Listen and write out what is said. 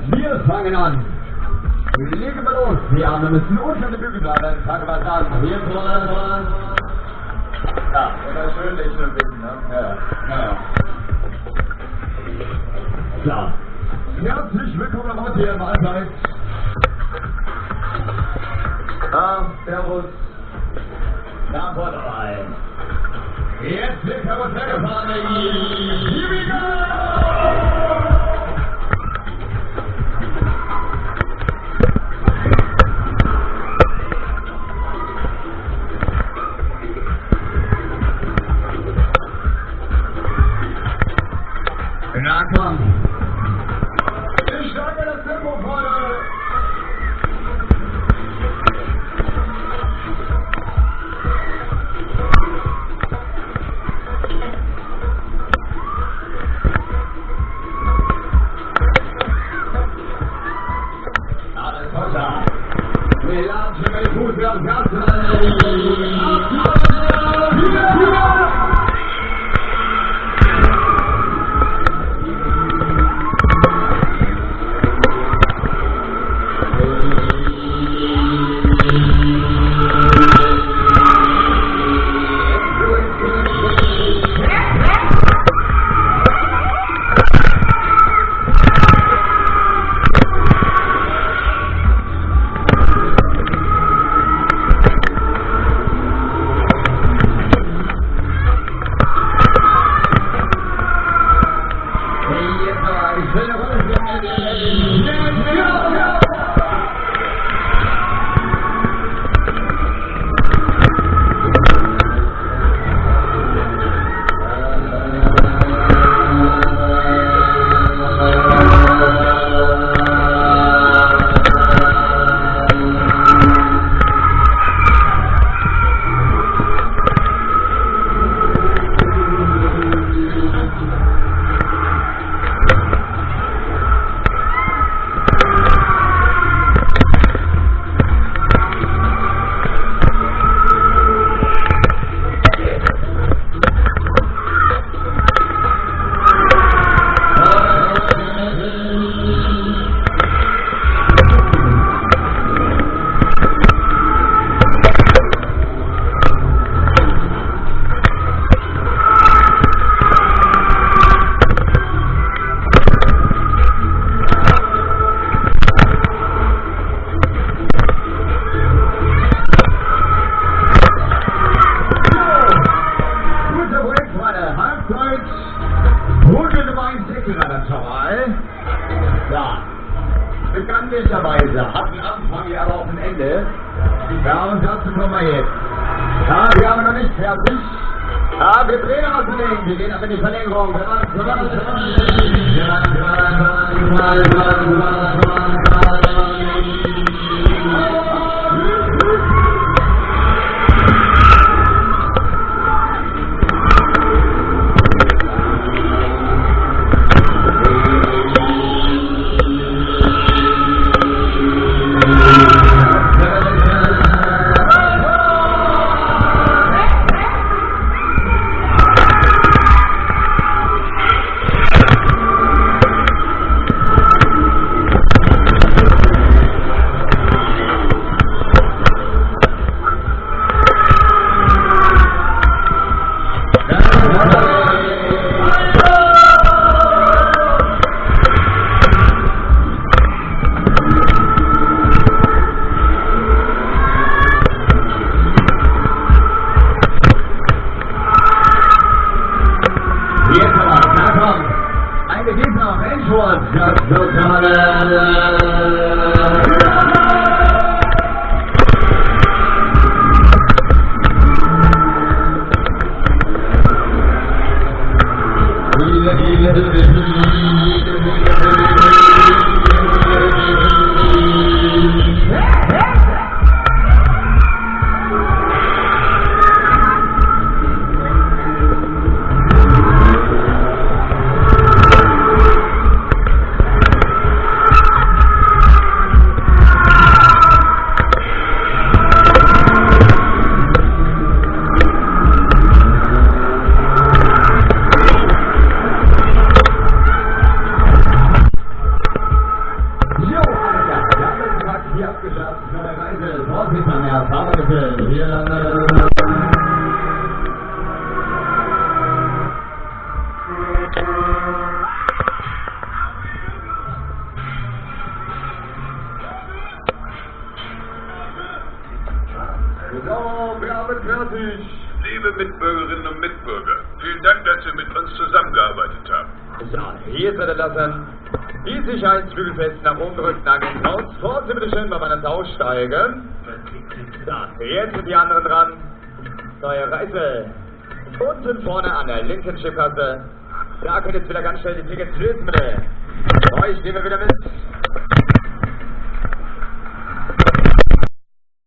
Wir fangen an. Legen wir los. Die Arme müssen unter den Bügel bleiben. Fangen wir an. Hier vorne. Ja, das ist schön, nicht nur ein bisschen, ne? Ja. Herzlich willkommen heute hier im Allseits. Servus. Na, vorne rein. Jetzt wird Karussell gefahren. Here we go! Na komm. Ich steige das Tempo voll. Alles Wasser. Wir latschen mit dem Fuß am Gas. Ja, bekanntlicherweise hat ein Anfang ja aber auch ein Ende. Ja, und dazu kommen wir jetzt. Ja, wir haben noch nicht fertig. Ja, wir drehen aber zu legen. Wir gehen aber in die Verlängerung. Mitbürger. Vielen Dank, dass Sie mit uns zusammengearbeitet haben. Ja, hier seid ihr lassen. Die Sicherheitsflügel fest nach oben drücken, Agent raus. Fahren Sie bitte schön bei meinem aussteigen. So, jetzt sind die anderen dran. Neue Reise. Unten vorne an der linken Schiffkasse. Da könnt ihr jetzt wieder ganz schnell die Tickets lösen, bitte. So, ich nehme wieder mit.